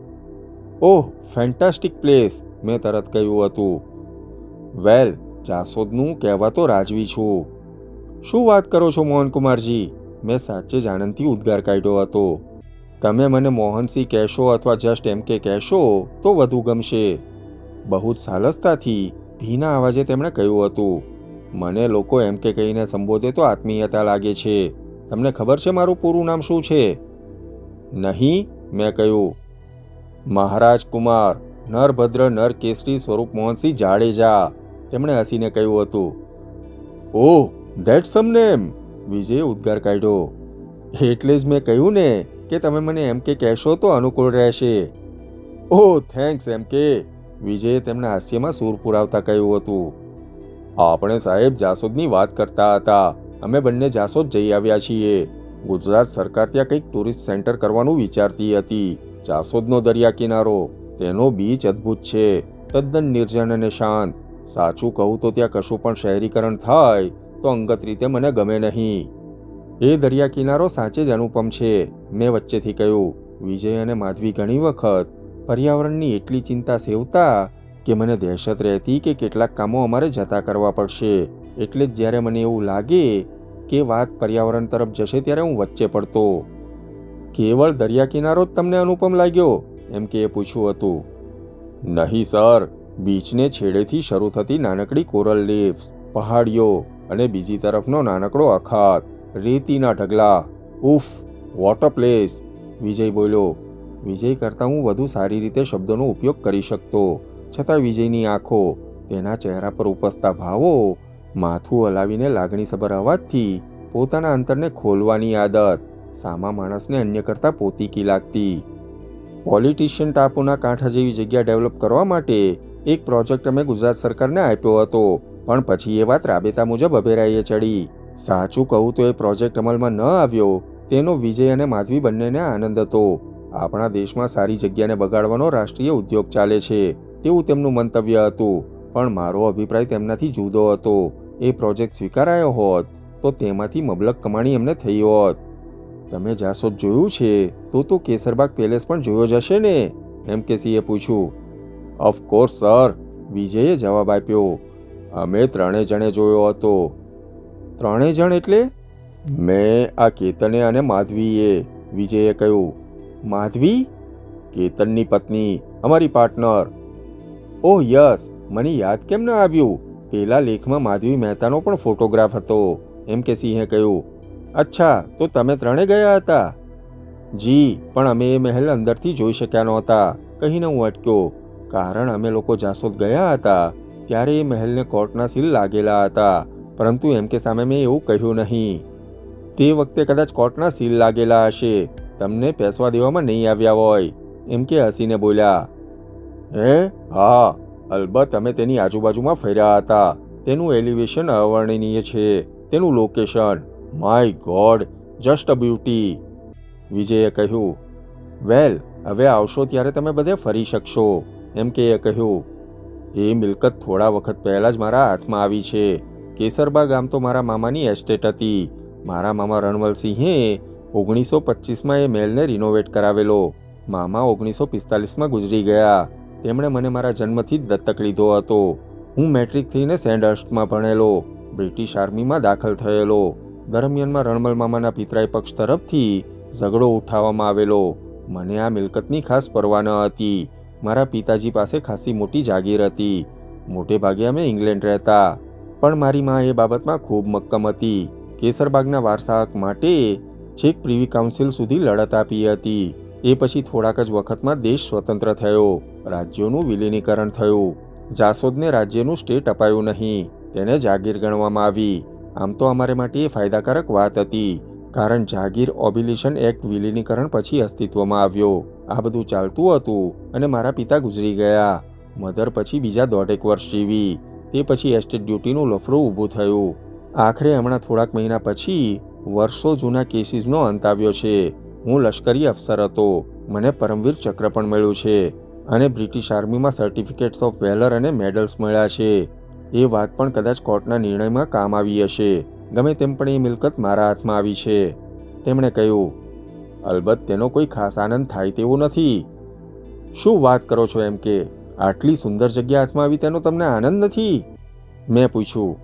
ઓહ, ફેન્ટાસ્ટિક પ્લેસ, મેં તરત કહ્યું હતું. વેલ, જાસોદનું કહેવા તો રાજવી છું. શું વાત કરો છો મોહનકુમારજી? મેં સાચે જ આનંદથી ઉદ્ગાર કાઢ્યો હતો. તમે મને મોહનસિંહ કહેશો અથવા જસ્ટ એમ કે કહેશો તો વધુ ગમશે. બહુ જ સાલસતાથી ભીના અવાજે તેમણે કહ્યું હતું. મને લોકો એમ કે કહીને સંબોધે તો આત્મીયતા લાગે છે. તમને ખબર છે મારું પૂરું નામ શું છે? નહીં, મેં કહ્યું. મહારાજ કુમાર નરભદ્ર નરકેસરી સ્વરૂપ મોહનસિંહ જાડેજા, તેમણે હસીને કહ્યું હતું. ઓહ, ધેટ સમ નેમ, વિજયે ઉદ્ગાર કાઢ્યો. એટલે જ મેં કહ્યું ને કે તમે મને એમ કે કહેશો તો અનુકૂળ રહેશે. ઓહ, થેન્ક્સ એમ કે, વિજયે તેમના હાસ્યમાં સૂર પુરાવતા કહ્યું હતું. આપણે સાહેબ જાસોદની વાત કરતા હતા. અમે બંને જાસોદ જઈ આવ્યા છીએ. ગુજરાત સરકાર ત્યાં કંઈક ટુરિસ્ટ સેન્ટર કરવાનું વિચારતી હતી. જાસોદનો દરિયા કિનારો, તેનો બીચ અદ્ભુત છે, તદ્દન નિર્જન અને શાંત. સાચું કહું તો ત્યાં કશું પણ શહેરીકરણ થાય તો અંગત રીતે મને ગમે નહીં. એ દરિયા કિનારો સાચે જ અનુપમ છે, મેં વચ્ચેથી કહ્યું. વિજય અને માધવી ઘણી વખત પર્યાવરણની એટલી ચિંતા સેવતા કે મને દહેશત રહેતી કે કેટલાક કામો અમારે જતા કરવા પડશે. એટલે જ જ્યારે મને એવું લાગે કે વાત પર્યાવરણ તરફ જશે ત્યારે હું વચ્ચે પડતો. કેવળ દરિયા કિનારો જ તમને અનુપમ લાગ્યો? એમ કે એ પૂછ્યું હતું. નહીં સર, બીચને છેડેથી શરૂ થતી નાનકડી કોરલ લીવ્સ, પહાડીઓ અને બીજી તરફનો નાનકડો અખાત, રેતીના ઢગલા. ઉફ, વોટ અ પ્લેસ, વિજય બોલ્યો. વિજય કરતાં હું વધુ સારી રીતે શબ્દોનો ઉપયોગ કરી શકતો, છતાં વિજયની આંખો, તેના ચહેરા પર ઉપસતા ભાવો, માથું હલાવીને લાગણીસભર અવાજથી પોતાના અંતરને ખોલવાની આદત સામા માણસને અન્ય કરતાં પોતીકી લાગતી. પોલિટિશિયન ટાપુના કાંઠા જેવી જગ્યા ડેવલપ કરવા માટે એક પ્રોજેક્ટ અમે ગુજરાત સરકારને આપ્યો હતો, પણ પછી એ વાત રાબેતા મુજબ અભેરાઈએ ચડી. સાચું કહું તો એ પ્રોજેક્ટ અમલમાં ન આવ્યો તેનો વિજય અને માધવી બંનેને આનંદ હતો. આપણા દેશમાં સારી જગ્યાને બગાડવાનો રાષ્ટ્રીય ઉદ્યોગ ચાલે છે તેવું તેમનું મંતવ્ય હતું, પણ મારો અભિપ્રાય તેમનાથી જુદો હતો. એ પ્રોજેક્ટ સ્વીકારાયો હોત તો તેમાંથી મબલક કમાણી એમને થઈ હોત. તમે જાસોદ જોયું છે તો કેસરબાગ પેલેસ પણ જોયો જ હશે ને? એમ કે સિંહે પૂછ્યું. ઓફકોર્સ સર, વિજયે જવાબ આપ્યો. અમે 3 જણે જોયો હતો. 3 જણ એટલે? મેં, આ કેતને અને માધવીએ, વિજયે કહ્યું. માધવી? કેતનની પત્ની, અમારી પાર્ટનર. ઓહ યસ, મને યાદ કેમ ન આવ્યું? પેલા લેખમાં માધવી મહેતાનો પણ ફોટોગ્રાફ હતો, એમ કે સિંહે કહ્યું. અચ્છા, તો તમે 3 ગયા હતા? જી, પણ અમે એ મહેલ અંદરથી જોઈ શક્યા નહોતા, કહીને હું અટક્યો. કારણ અમે લોકો જાસોદ ગયા હતા ત્યારે એ મહેલને કોર્ટના સીલ લાગેલા હતા, પરંતુ એમ કે સામે મેં એવું કહ્યું નહીં. તે વખતે કદાચ કોર્ટના સીલ લાગેલા હશે, તમને પેસવા દેવામાં નહીં આવ્યા હોય, એમ કે હસીને બોલ્યા. હે? હા, અલબત્ત અમે તેની આજુબાજુમાં ફર્યા હતા. તેનું એલિવેશન અવર્ણનીય છે, તેનું location, my god, just a beauty, વિજયે કહ્યું. વેલ, હવે આવશો ત્યારે તમે બધે ફરી શકશો, એમ કે એ કહ્યું. એ મિલકત થોડા વખત પહેલાં જ મારા હાથમાં આવી છે. કેસરબાગ આમ તો મારા મામાની એસ્ટેટ હતી. મારા મામા રણવલસિંહે 1925માં એ મહેલને રિનોવેટ કરાવેલો. મામા 1945માં ગુજરી ગયા. તેમણે મને મારા જન્મથી જ દત્તક લીધો હતો. હું મેટ્રિક થઈને સેન્ડહર્સ્ટમાં ભણેલો. બ્રિટિશ આર્મીમાં દાખલ થયેલો. દરમિયાનમાં રણમલ મામાના પિતરાઈ પક્ષ તરફથી ઝઘડો ઉઠાવવામાં આવેલો. મને આ મિલકતની ખાસ પરવા ન હતી. મારા પિતાજી પાસે ખાસી મોટી જાગીર હતી. મોટે ભાગે અમે ઇંગ્લેન્ડ રહેતા. પણ મારી મા એ બાબતમાં ખૂબ મક્કમ હતી. કેસરબાગના વારસા હક માટે છેક પ્રિવી કાઉન્સિલ સુધી લડત આપી હતી. એ પછી થોડાક જ વખતમાં દેશ સ્વતંત્ર થયો. રાજ્યોનું વિલીનીકરણ થયું. જાસોદને રાજ્યનું સ્ટેટ અપાયું નહીં. તેને જાગીર ગણવામાં આવી. આમ તો અમારે માટે એ ફાયદાકારક વાત હતી, કારણ જાગીર ઓબિલિશન એક્ટ વિલીનીકરણ પછી અસ્તિત્વમાં આવ્યો. આ બધું ચાલતું હતું અને મારા પિતા ગુજરી ગયા. મધર પછી બીજા 1.5 વર્ષ જીવી. તે પછી એસ્ટેટ ડ્યુટીનું લફરું ઊભું થયું. આખરે હમણાં થોડાક મહિના પછી વર્ષો જૂના કેસીસનો અંત આવ્યો છે. હું લશ્કરી અફસર હતો. મને પરમવીર ચક્ર પણ મળ્યું છે અને બ્રિટિશ આર્મીમાં સર્ટિફિકેટ્સ ઓફ વેલર અને મેડલ્સ મળ્યા છે. એ વાત પણ કદાચ કોર્ટના નિર્ણયમાં કામ આવી હશે. ગમે તેમ પણ એ મિલકત મારા હાથમાં આવી છે. તેમણે કહ્યું, અલબત્ત તેનો કોઈ ખાસ આનંદ થાય તેવું નથી. શું વાત કરો છો? એમ કે આટલી સુંદર જગ્યા હાથમાં આવી તેનો તમને આનંદ નથી? મેં પૂછ્યું.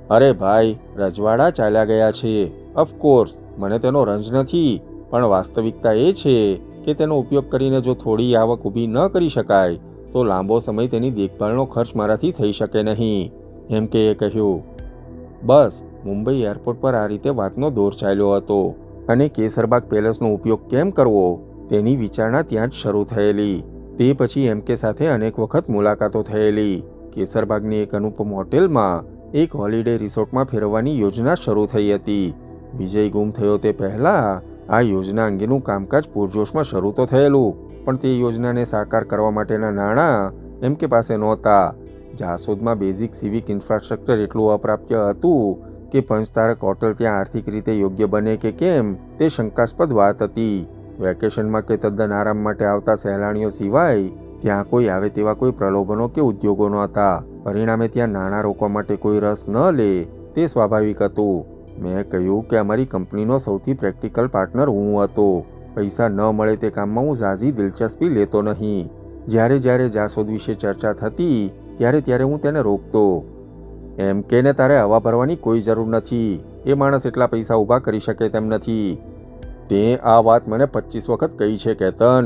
અરે ભાઈ, રજવાડા ચાલ્યા ગયા છે. ઓફકોર્સ મને તેનો રંજ નથી, પણ વાસ્તવિકતા એ છે કે તેનો ઉપયોગ કરીને જો થોડી આવક ઊભી ન કરી શકાય તો લાંબો સમય તેની દેખભાળનો ખર્ચ મારાથી થઈ શકે નહીં. એમ કે એ કહ્યું. બસ મુંબઈ એરપોર્ટ પર આ રીતે વાતનો દોર ચાલ્યો હતો અને કેસરબાગ પેલેસનો ઉપયોગ કેમ કરવો તેની વિચારણા ત્યાં જ શરૂ થયેલી. તે પછી એમ કે સાથે અનેક વખત મુલાકાતો થયેલી. કેસરબાગની એક અનુપમ હોટેલમાં એક હોલિડે રિસોર્ટમાં ફેરવવાની યોજના શરૂ થઈ હતી. વિજય ગુમ થયો તે પહેલાં આ યોજના અંગેનું કામકાજ પૂરજોશમાં શરૂ તો થયેલું, પણ તે યોજનાને સાકાર કરવા માટેના નાણાં એમ કે પાસે નહોતા. જાસોદમાં બેઝિક સિવિક ઇન્ફ્રાસ્ટ્રક્ચર એટલું અપ્રાપ્ય હતું કે પંચતારક હોટલ ત્યાં આર્થિક રીતે યોગ્ય બને કે કેમ તે શંકાસ્પદ વાત હતી. વેકેશનમાં કે તદ્દન આરામ માટે આવતા સહેલાણીઓ સિવાય ત્યાં કોઈ આવે તેવા કોઈ પ્રલોભનો કે ઉદ્યોગો નહોતા. પરિણામે ત્યાં નાણાં રોકવા માટે કોઈ રસ ન લે તે સ્વાભાવિક હતું. મેં કહ્યું કે અમારી કંપનીનો સૌથી પ્રેક્ટિકલ પાર્ટનર હું હતો. પૈસા ન મળે તે કામમાં હું ઝાઝી દિલચસ્પી લેતો નહીં. જ્યારે જાસોદ વિશે ચર્ચા થતી ત્યારે હું તેને રોકતો. એમ કે ને તારે હવા ભરવાની કોઈ જરૂર નથી. એ માણસ એટલા પૈસા ઊભા કરી શકે તેમ નથી. તે આ વાત મને 25 વખત કહી છે કેતન.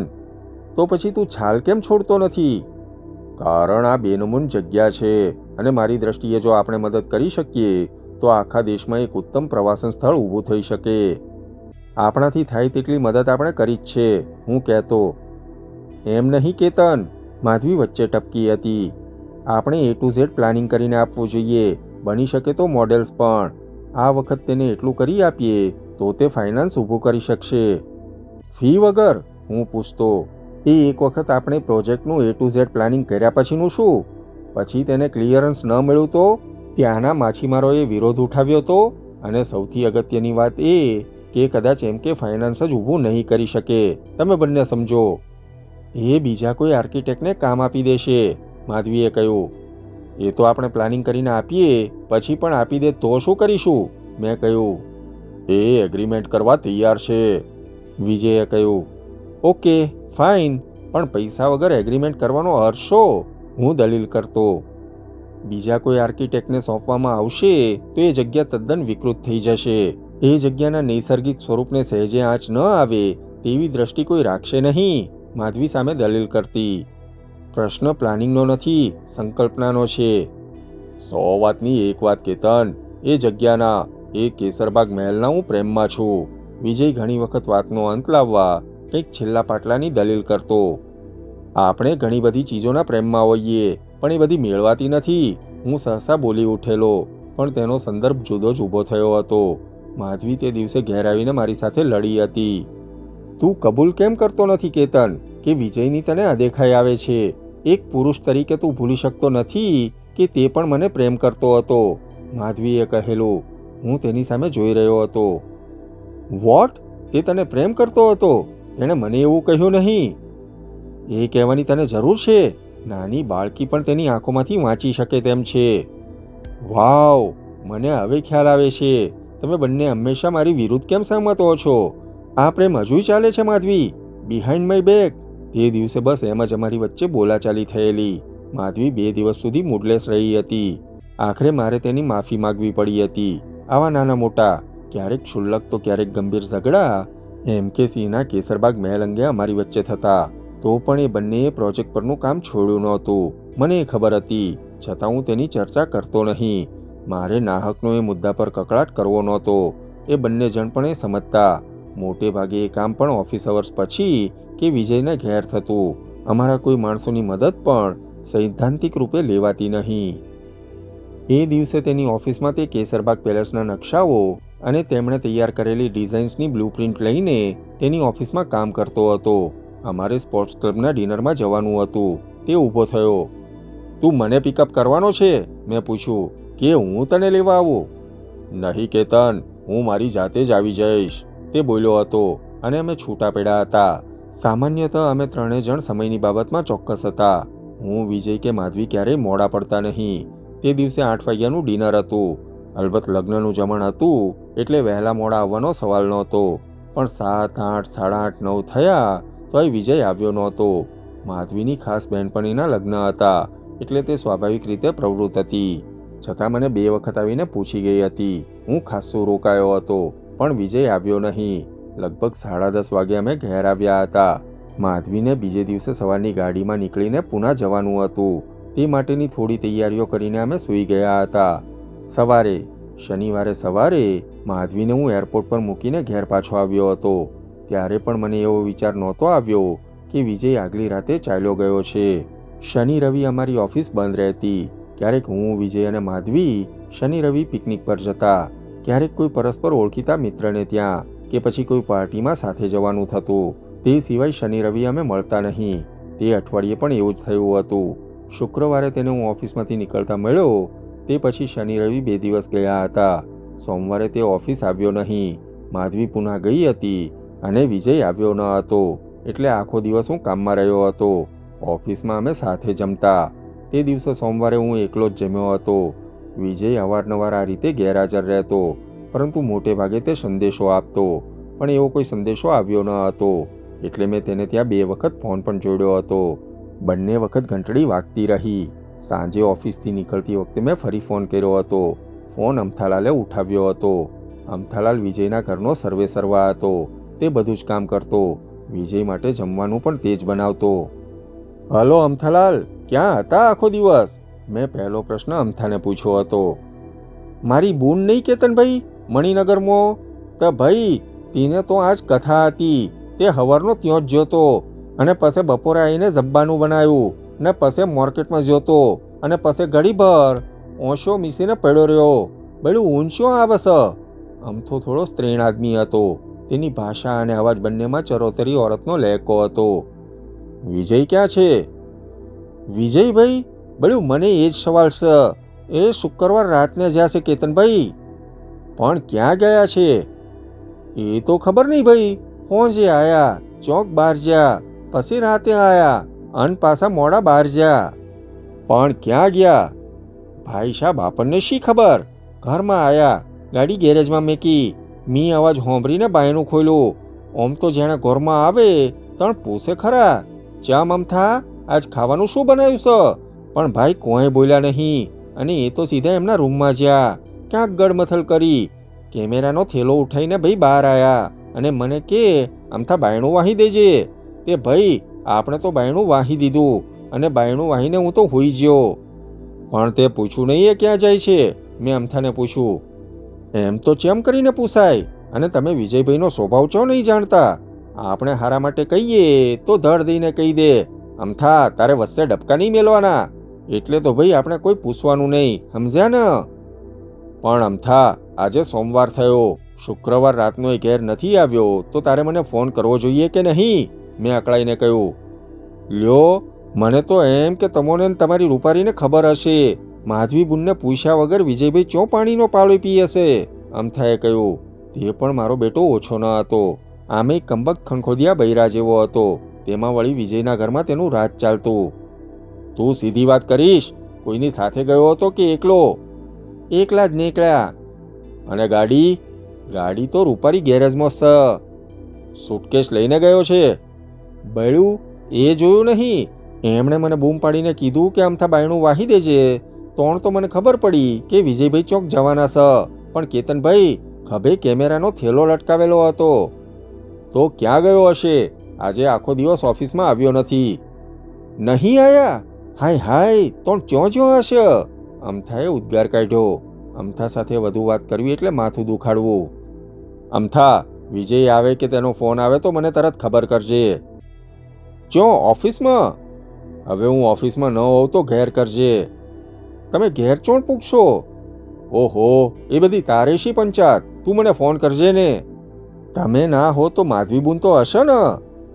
તો પછી તું છાલ કેમ છોડતો નથી? કારણ આ બેનમૂન જગ્યા છે અને મારી દ્રષ્ટિએ જો આપણે મદદ કરી શકીએ તો આખા દેશમાં એક ઉત્તમ પ્રવાસન સ્થળ ઊભું થઈ શકે. આપણાથી થાય તેટલી મદદ આપણે કરી જ છે, હું કહેતો. એમ નહીં કેતન, માધવી વચ્ચે ટપકી હતી. આપણે A to Z પ્લાનિંગ કરીને આપવું જોઈએ. બની શકે તો મોડેલ્સ પણ. આ વખત તેને એટલું કરી આપીએ તો તે ફાઇનાન્સ ઊભું કરી શકશે. ફી વગર? હું પૂછતો. એ એક વખત આપણે પ્રોજેક્ટનું A to Z પ્લાનિંગ કર્યા પછીનું શું? પછી તેને ક્લિયરન્સ ન મળ્યું તો? ત્યાંના માછીમારોએ વિરોધ ઉઠાવ્યો તો, અને સૌથી અગત્યની વાત એ કે કદાચ એમ કે ફાઇનાન્સ જ ઊભું નહીં કરી શકે. તમે બંને સમજો. એ બીજા કોઈ આર્કિટેક્ટને કામ આપી દેશે, માધવીએ કહ્યું. એ તો આપણે પ્લાનિંગ કરીને આપીએ પછી પણ આપી દે તો શું કરીશું? મેં કહ્યું. એ એગ્રીમેન્ટ કરવા તૈયાર છે, વિજયે કહ્યું. ઓકે ફાઇન, પણ પૈસા વગર એગ્રીમેન્ટ કરવાનો અર્થ શું? હું દલીલ કરતો. બીજા કોઈ આર્કિટેક્ટને સોંપવામાં આવશે તો એ જગ્યા તદ્દન વિકૃત થઈ જશે. એ જગ્યાના નૈસર્ગિક સ્વરૂપને સહેજે આંચ ન આવે તેવી દ્રષ્ટિ કોઈ રાખશે નહીં, માધવી સામે દલીલ કરતી. પ્રશ્ન પ્લાનિંગનો નથી, સંકલ્પનાનો છે. 100 વાતની એક વાત કેતન, એ જગ્યાના, એ કેસરબાગ મહેલના હું પ્રેમમાં છું. વિજય ઘણી વખત વાતનો અંત લાવવા કંઈક છેલ્લા પાટલાની દલીલ કરતો. આપણે ઘણી બધી ચીજોના પ્રેમમાં હોઈએ, પણ એ બધી મેળવાતી નથી. હું સહસા બોલી ઉઠેલો, પણ તેનો સંદર્ભ જુદો જ ઊભો થયો હતો. માધવી તે દિવસે ઘેર આવીને મારી સાથે લડી હતી. તું કબૂલ કેમ કરતો નથી કેતન કે વિજયની તને અદેખાઈ આવે છે? એક પુરુષ તરીકે તું ભૂલી શકતો નથી કે તે પણ મને પ્રેમ કરતો હતો, માધવીએ કહેલું. હું તેની સામે જોઈ રહ્યો હતો. વોટ? તે તને પ્રેમ કરતો હતો? તેણે મને એવું કહ્યું નહીં. એ કહેવાની તને જરૂર છે? નાની બાળકી પણ તેની આંખોમાંથી વાંચી શકે તેમ છે. વાવ, મને હવે ખ્યાલ આવે છે તમે બંને હંમેશા મારી વિરુદ્ધ કેમ સહમત હો છો. આ પ્રેમ હજુ ચાલે છે માધવી, બિહાઇન્ડ માય બેક. તે દિવસે બસ એમ જ અમારી વચ્ચે બોલાચાલી થયેલી. માધવી 2 દિવસ સુધી મૂડલેસ રહી હતી. આખરે મારે તેની માફી માગવી પડી હતી. આવા નાના મોટા, ક્યારેક ક્ષુલ્લક તો ક્યારેક ગંભીર ઝઘડા MKCના કેસરબાગ મહેલ અંગે અમારી વચ્ચે થતા. તો પણ એ બંનેએ પ્રોજેક્ટ પરનું કામ છોડ્યું નહોતું. મને એ ખબર હતી, છતાં હું તેની ચર્ચા કરતો નહીં. મારે નાહકનો એ મુદ્દા પર કકળાટ કરવો નહોતો. એ બંને જણ પણ એ સમજતા. મોટે ભાગે એ કામ પણ ઓફિસ અવર્સ પછી કે વિજયને ઘેર થતું. અમારા કોઈ માણસોની મદદ પણ સૈદ્ધાંતિક રૂપે લેવાતી નહીં. એ દિવસે તેની ઓફિસમાં તે કેસરબાગ પેલેસના નકશાઓ અને તેમણે તૈયાર કરેલી ડિઝાઇન્સની બ્લુપ્રિન્ટ લઈને તેની ઓફિસમાં કામ કરતો હતો. અમારે સ્પોર્ટ્સ ક્લબના ડિનરમાં જવાનું હતું. તે ઊભો થયો. તું મને પિકઅપ કરવાનો છે? મેં પૂછ્યું. કે હું તને લેવા આવું? નહીં કેતન, હું મારી જાતે જ આવી જઈશ, તે બોલ્યો હતો અને અમે છૂટા પડ્યા હતા. સામાન્યતઃ અમે ત્રણેય જણ સમયની બાબતમાં ચોક્કસ હતા. હું, વિજય કે માધવી ક્યારેય મોડા પડતા નહીં. તે દિવસે 8 વાગ્યાનું ડિનર હતું. અલબત્ત લગ્નનું જમણ હતું એટલે વહેલા મોડા આવવાનો સવાલ નહોતો. પણ 7, 8, 8:30, 9 થયા તોય વિજય આવ્યો નહોતો. માધવીની ખાસ બહેનપણીના લગ્ન હતા એટલે તે સ્વાભાવિક રીતે પ્રવૃત્ત હતી. છતાં મને 2 વખત આવીને પૂછી ગઈ હતી. હું ખાસ્સો રોકાયો હતો પણ વિજય આવ્યો નહીં. લગભગ 10:30 વાગે અમે ઘેર આવ્યા હતા. માધવીને બીજે દિવસે સવારની ગાડીમાં નીકળીને પુના જવાનું હતું. તે માટેની થોડી તૈયારીઓ કરીને અમે સૂઈ ગયા હતા. સવારે, શનિવારે સવારે માધવીને હું એરપોર્ટ પર મૂકીને ઘેર પાછો આવ્યો હતો. ત્યારે પણ મને એવો વિચાર નહોતો આવ્યો કે વિજય આગલી રાતે ચાલ્યો ગયો છે. શનિ રવિ અમારી ઓફિસ બંધ રહેતી. ક્યારેક હું, વિજય અને માધવી શનિ રવિ પિકનિક પર જતા. ક્યારેક કોઈ પરસ્પર ઓળખીતા મિત્રને ત્યાં કે પછી કોઈ પાર્ટીમાં સાથે જવાનું થતું. તે સિવાય શનિ રવિ અમે મળતા નહીં. તે અઠવાડિયે પણ એવું જ થયું હતું. શુક્રવારે તેને હું ઓફિસમાંથી નીકળતા મળ્યો. તે પછી શનિ રવિ 2 દિવસ ગયા હતા. સોમવારે તે ઓફિસ આવ્યો નહીં. માધવી પુના ગઈ હતી અને વિજય આવ્યો ન હતો. એટલે આખો દિવસ હું કામમાં રહ્યો હતો. ઓફિસમાં અમે સાથે જમતા. તે દિવસે સોમવારે હું એકલો જ જમ્યો હતો. વિજય અવારનવાર આ રીતે ગેરહાજર રહેતો, પરંતુ મોટે ભાગે તે સંદેશો આપતો. પણ એવો કોઈ સંદેશો આવ્યો ન હતો એટલે મેં તેને ત્યાં 2 વખત ફોન પણ જોડ્યો હતો. બંને વખત ઘંટડી વાગતી રહી. સાંજે ઓફિસથી નીકળતી વખતે મેં ફરી ફોન કર્યો હતો. ફોન અમથાલાલે ઉઠાવ્યો હતો. અમથાલાલ વિજયના ઘરનો સર્વે સર્વા હતો. તે બધું જ કામ કરતો. વિજય માટે જમવાનું પણ તે જ બનાવતો. હલો અમથાલાલ, ક્યાં હતા આખો દિવસ? મેં પહેલો પ્રશ્ન અમથાને પૂછ્યો હતો. મારી બૂન નહીં કેતનભાઈ, મણિનગરમાં? તો ભાઈ, તેને તો આજ કથા હતી. તે હવારનો ત્યાં જ જોતો અને પછી બપોરે આવીને જબ્બાનું બનાવ્યું ને પછી માર્કેટમાં જોતો અને પછી ઘડીભર ઓશો મીસીને પડ્યો રહ્યો. બળું ઊંચો આવે છે. અમથો થોડો સ્ત્રીણ આદમી હતો. તેની ભાષા અને અવાજ બંનેમાં ચરોતરી ઓરતનો લહેકો હતો. વિજય ક્યાં છે? વિજયભાઈ, બળું મને એ જ સવાલ છે. એ શુક્રવાર રાતને જ્યાં છે કેતનભાઈ. પણ ક્યાં ગયા છે? એ તો ખબર નહીં ભાઈ. હોજે આયા, ચોક બહાર જ્યા, પછી રાતે આયા અને પાછા મોડા બહાર જ્યા. પણ ક્યાં ગયા? ભાઈ સાહેબ, આપણને શી ખબર. ઘરમાં આયા, ગાડી ગેરેજમાં મેકી. મી અવાજ હોંભરીને બાયણું ખોલ્યું. ઓમ તો જેણે ઘરમાં આવે તણ પૂછે ખરા, ચા મમથા, આજ ખાવાનું શું બનાવ્યું છે? પણ ભાઈ કોઈ બોલ્યા નહીં અને એ તો સીધા એમના રૂમમાં જ્યા. ક્યાંક ગડમથલ કરી. કેમેરાનો થેલો ઉઠાઈને ભાઈ બહાર આવ્યા અને મને કે અમથા બાયણું વાહી દેજે. તે ભાઈ, આપણે તો બાયણું વાહી દીધું અને બાયણું વાહીને હું તો હોઈ ગયો. પણ તે પૂછ્યું નહીં એ ક્યાં જાય છે? મેં અમથાને પૂછ્યું. એમ તો ચેમ કરીને પૂછાય? અને તમે વિજયભાઈનો સ્વભાવ ચો નહીં જાણતા? આપણે હારા માટે કહીએ તો ધડ દઈને કહી દે. અમથા, તારે વચ્ચે ડબકા નહીં મેલવાના. એટલે તો ભાઈ આપણે કોઈ પૂછવાનું નહીં, સમજ્યા ને? પણ અમથા, આજે સોમવાર થયો, શુક્રવાર રાતનો એ ઘેર નથી આવ્યો તો તારે મને ફોન કરવો જોઈએ કે નહીં? મેં અકળાઈને કહ્યું. લ્યો, મને તો એમ કે તમોને તમારી રૂપારીને ખબર હશે. માધવી બુનને પૂછ્યા વગર વિજયભાઈ ચો પાણીનો પાળો પી હશે? અમથાએ કહ્યું. તે પણ મારો બેટો ઓછો ન હતો. આમે કંબક ખણખોદિયા બૈરા જેવો હતો. તેમાં વળી વિજયના ઘરમાં તેનું રાજ ચાલતું. તું સીધી વાત કરીશ. કોઈની સાથે ગયો હતો કે એકલો? એકલા જ નીકળ્યા. અને ગાડી? ગાડી તો રૂપારી ગેરેજમાં છે. સુટકેસ લઈને ગયો છે? બળ્યું એ જોયું નહીં. એમણે મને બૂમ પાડીને કીધું કે અમથા બાયણું વાહી દેજે. તોણ તો મને ખબર પડી કે વિજયભાઈ ચોક જવાના છે, પણ કેતનભાઈ ખભે કેમેરાનો થેલો લટકાવેલો હતો. તો ક્યાં ગયો હશે? આજે આખો દિવસ ઓફિસમાં આવ્યો નથી. નહીં આયા? હાય હાય, તોણ ચોં હશે? અમથાએ ઉદ્ગાર કાઢ્યો. અમથા સાથે વધુ વાત કરવી એટલે માથું દુખાડવું. અમથા, વિજય આવે કે તેનો ફોન આવે તો મને તરત ખબર કરજે. ચો ઓફિસમાં? હવે હું ઓફિસમાં ન હોઉં તો ઘેર કરજે. તમે ઘેર ચોણ પૂછશો? ઓહો, એ બધી તારે શી પંચાત? તું મને ફોન કરજે ને. તમે ના હો તો માધવીબુન તો હશે ને?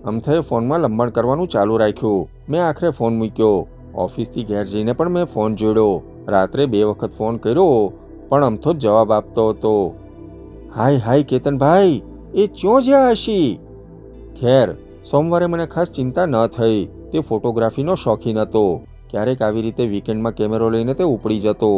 અમથાએ ફોનમાં લંબાણ કરવાનું ચાલુ રાખ્યું. મેં આખરે ફોન મૂક્યો. ઓફિસથી ઘેર જઈને પણ મેં ફોન જોડ્યો. રાત્રે 2 વખત ફોન કર્યો, પણ અમથો જ જવાબ આપતો હતો. હાય હાય કેતનભાઈ, એ ચોં જ્યાં હશી? ખેર, સોમવારે મને ખાસ ચિંતા ન થઈ. તે ફોટોગ્રાફીનો શોખીન હતો. ક્યારેક આવી રીતે વીકેન્ડમાં કેમેરો લઈને તે ઉપડી જતો,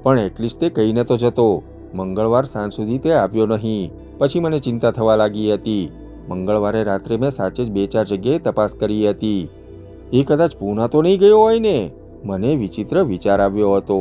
પણ એટલીસ્ટ તે કહીને તો જતો. મંગળવાર સાંજ સુધી તે આવ્યો નહીં. પછી મને ચિંતા થવા લાગી હતી. મંગળવારે રાત્રે મેં સાચે જ 2-4 જગ્યાએ તપાસ કરી હતી. એ કદાચ પૂના તો નહીં ગયો હોય ને? મને વિચિત્ર વિચાર આવ્યો હતો.